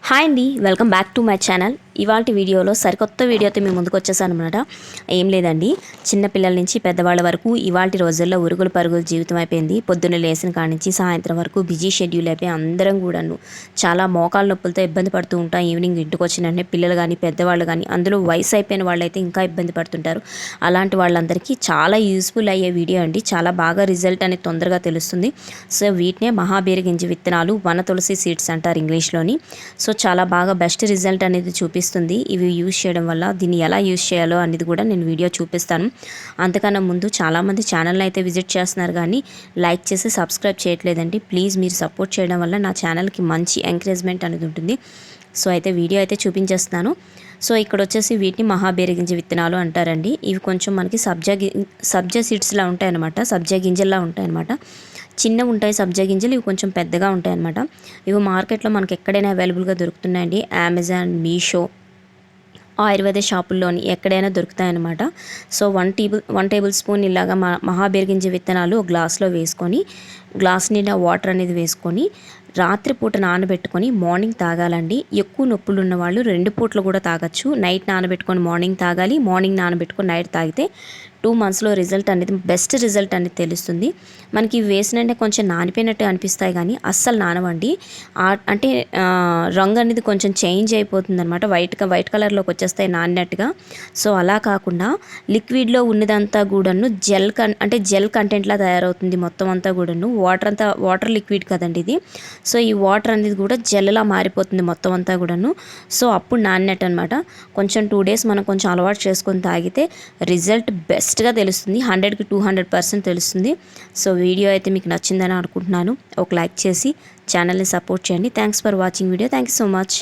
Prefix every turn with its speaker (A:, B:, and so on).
A: Hi అండి, welcome back to my channel. ఇవాళ వీడియోలో సరికొత్త వీడియోతో మేము ముందుకు వచ్చేసాను అనమాట. ఏం లేదండి, చిన్నపిల్లల నుంచి పెద్దవాళ్ళ వరకు ఇవాళ రోజుల్లో ఉరుగులు పరుగులు జీవితం అయిపోయింది. పొద్దున్న లేచిన కాడి నుంచి సాయంత్రం వరకు బిజీ షెడ్యూల్ అయిపోయి అందరం కూడాను చాలా మోకాళ్ళ నొప్పులతో ఇబ్బంది పడుతూ ఉంటాం. ఈవినింగ్ ఇంటికి వచ్చిన పిల్లలు కానీ పెద్దవాళ్ళు కానీ, అందులో వయసు అయిపోయిన వాళ్ళైతే ఇంకా ఇబ్బంది పడుతుంటారు. అలాంటి వాళ్ళందరికీ చాలా యూస్ఫుల్ అయ్యే వీడియో అండి. చాలా బాగా రిజల్ట్ అనేది తొందరగా తెలుస్తుంది. సో వీటినే మహాబేరి గింజ విత్తనాలు, వన తులసి సీడ్స్ అంటారు ఇంగ్లీష్లోని. సో చాలా బాగా బెస్ట్ రిజల్ట్ అనేది చూపిస్తుంది ఇవి యూజ్ చేయడం వల్ల. దీన్ని ఎలా యూజ్ చేయాలో అనేది కూడా నేను వీడియో చూపిస్తాను. అంతకన్నా ముందు చాలామంది ఛానల్ని అయితే విజిట్ చేస్తున్నారు కానీ లైక్ చేసి సబ్స్క్రైబ్ చేయట్లేదండి. ప్లీజ్ మీరు సపోర్ట్ చేయడం వల్ల నా ఛానల్కి మంచి ఎంకరేజ్మెంట్ అనేది ఉంటుంది. సో అయితే వీడియో అయితే చూపించేస్తున్నాను. సో ఇక్కడ వచ్చేసి వీటిని మహాబేరి గింజ విత్తనాలు అంటారండి. ఇవి కొంచెం మనకి సబ్జా సీడ్స్లా ఉంటాయన్నమాట, సబ్జా గింజల్లా ఉంటాయన్నమాట. చిన్నవి ఉంటాయి సబ్జా గింజలు, ఇవి కొంచెం పెద్దగా ఉంటాయి అన్నమాట. ఇవి మార్కెట్లో మనకి ఎక్కడైనా అవైలబుల్గా దొరుకుతున్నాయండి. అమెజాన్, మీషో, ఆయుర్వేద షాపుల్లోని ఎక్కడైనా దొరుకుతాయన్నమాట. సో వన్ టేబుల్ స్పూన్ ఇలాగా మహాబేరి గింజ విత్తనాలు ఒక గ్లాస్లో వేసుకొని, గ్లాస్ నిండా వాటర్ అనేది వేసుకొని రాత్రిపూట నానబెట్టుకొని మార్నింగ్ తాగాలండి. ఎక్కువ నొప్పులు ఉన్న వాళ్ళు 2 పూటలు కూడా తాగొచ్చు. నైట్ నానబెట్టుకొని మార్నింగ్ తాగాలి, మార్నింగ్ నానబెట్టుకొని నైట్ తాగితే 2 మంత్స్లో రిజల్ట్ అనేది బెస్ట్ రిజల్ట్ అనేది తెలుస్తుంది. మనకి వేసినంటే కొంచెం నానిపోయినట్టు అనిపిస్తాయి కానీ అస్సలు నానవండి. అంటే రంగు అనేది కొంచెం చేంజ్ అయిపోతుంది అనమాట, వైట్ కలర్లోకి వచ్చేస్తాయి నానినట్టుగా. సో అలా కాకుండా లిక్విడ్లో ఉన్నదంతా కూడాను జెల్ కంటెంట్లా తయారవుతుంది మొత్తం అంతా కూడాను. వాటర్ లిక్విడ్ కదండి ఇది. సో ఈ వాటర్ అనేది కూడా జెల్లా మారిపోతుంది మొత్తం అంతా కూడాను. సో అప్పుడు నానినట్టు అనమాట. కొంచెం 2 డేస్ మనం కొంచెం అలవాటు చేసుకొని తాగితే రిజల్ట్ బెస్ట్గా తెలుస్తుంది. 100కి 200% తెలుస్తుంది. సో వీడియో అయితే మీకు నచ్చిందని అనుకుంటున్నాను. ఒక లైక్ చేసి ఛానల్ని సపోర్ట్ చేయండి. Thanks for watching video. Thank you so much.